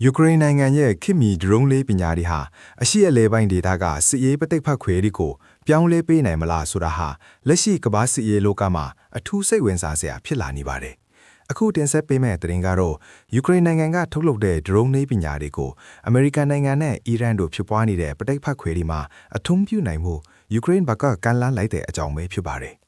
ယူကရိန်းနိုင်ငံရဲ့ခေတ်မီဒရုန်းလေးပညာတွေဟာအရှိအလဲပိုင်းဒေတာကစစ်ရေးပဋိပက္ခခွေတွေကိုပြောင်းလဲပေးနိုင်မလားဆိုတာဟာလက်ရှိကမ္ဘာစစ်ရေးလောကမှာအထူးစိတ်ဝင်စားစရာဖြစ်လာနေပါတယ်။အခုတင်ဆက်ပေးမယ့်သတင်းကတော့ယူကရိန်းနိုင်ငံကထုတ်လုပ်တဲ့ဒရုန်းလေးပညာတွေကိုအမေရိကန်နိုင်ငံနဲ့အီရန်တို့ဖြစ်ပွားနေတဲ့ပဋိပက္ခခွေတွေမှာအထုံးပြုနိုင်မှုယူကရိန်းဘက်ကကန်လန်းလိုက်တဲ့အကြောင်းပဲဖြစ်ပါတယ်။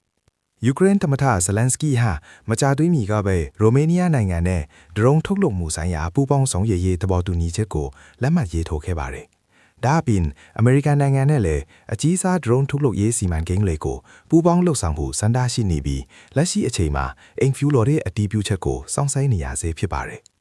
ယူကရိန်းသမ္မတဇလန်စကီဟာမကြာသေးမီကပဲရိုမေးနီးယားနိုင်ငံနဲ့ဒရုန်းထုတ်လုပ်မှုဆိုင်ရာပူးပေါင်းဆောင်ရွက်ရေးသဘောတူညီချက်ကိုလက်မှတ်ရေးထိုးခဲ့ပါတယ်။ဒါအပြင်အမေရိကန်နိုင်ငံနဲ့လည်းအကြီးစားဒရုန်းထုတ်လုပ်ရေးစီမံကိန်းတွေကိုပူးပေါင်းလှုပ်ဆောင်မှုစံတားရှိနေပြီးလက်ရှိအချိန်မှာအင်ဖျူလော်ရဲ့အတီးပြုချက်ကိုစောင့်ဆိုင်းနေရဆဲဖြစ်ပါတယ်။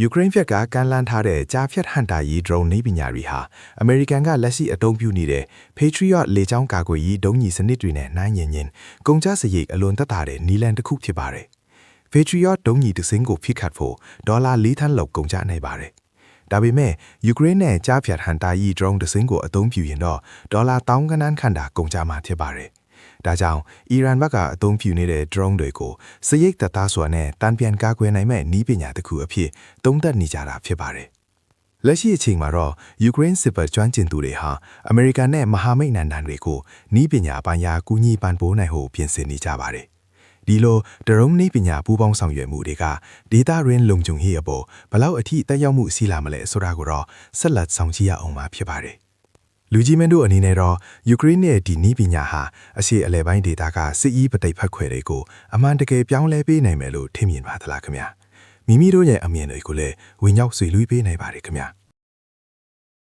ယူကရိန်းဘက်ကကန်လန်းထားတဲ့ကြားဖြတ်ဟန်တာရေးဒရုန်းနည်းပညာတွေဟာအမေရိကန်ကလက်ရှိအသုံးပြုနေတဲ့ Patriot လေကြောင်းကာကွယ်ရေးဒုံးကျည်စနစ်တွေနဲ့နှိုင်းယှဉ်ရင်ကုန်ကျစရိတ်အလွန်သက်သာတဲ့နည်းလမ်းတစ်ခုဖြစ်ပါတယ်။ Patriot ဒုံးကျည်တစ်စင်းကိုဖိခတ်ဖို့ဒေါ်လာ4 သန်းလောက်ကုန်ကျနိုင်ပါတယ်။ဒါပေမဲ့ယူကရိန်းနဲ့ကြားဖြတ်ဟန်တာရေးဒရုန်းတစ်စင်းကိုအသုံးပြုရင်တော့ဒေါ်လာ1000ခန်းခန့်တာကုန်ကျမှာဖြစ်ပါတယ်။ဒါကြောင့်အီရန်ဘက်ကအသုံးပြုနေတဲ့ဒရုန်းတွေကိုစရိတ်သက်သာစွာနဲ့တန်ပြန်ကာကွယ်နိုင်မဲ့နည်းပညာတစ်ခုအဖြစ်သုံးသပ်နေကြတာဖြစ်ပါတယ်။လက်ရှိအချိန်မှာတော့ယူကရိန်းစစ်ဘက်ကျွမ်းကျင်သူတွေဟာအမေရိကန်နဲ့မဟာမိတ်နိုင်ငံတွေကိုနည်းပညာပိုင်းရာကူညီပံ့ပိုးနိုင်ဖို့ပြင်ဆင်နေကြပါတယ်။ဒီလိုဒရုန်းနည်းပညာပူးပေါင်းဆောင်ရွက်မှုတွေကဒေတာရင်းလုံခြုံရေးအပေါ်ဘလောက်အထိတက်ရောက်မှုရှိလာမလဲဆိုတာကိုတော့ဆက်လက်ဆောင်ကြည့်ရအောင်မှာဖြစ်ပါတယ်။လူကြီးမင်းတို့အနေနဲ့တော့ယူကရိန်းရဲ့ဒီနည်းပညာဟာအရှေ့အလယ်ပိုင်းဒေတာကစစ်ရေးပဋိပက္ခခွေတွေကိုအမှန်တကယ်ပြောင်းလဲပေးနိုင်မယ်လို့ထင်မြင်ပါသလားခင်ဗျာ။မိမိတို့ရဲ့အမြင်တွေကိုလည်းဝင်ရောက်ဆွေးနွေးပေးနိုင်ပါတယ်ခင်ဗျာ။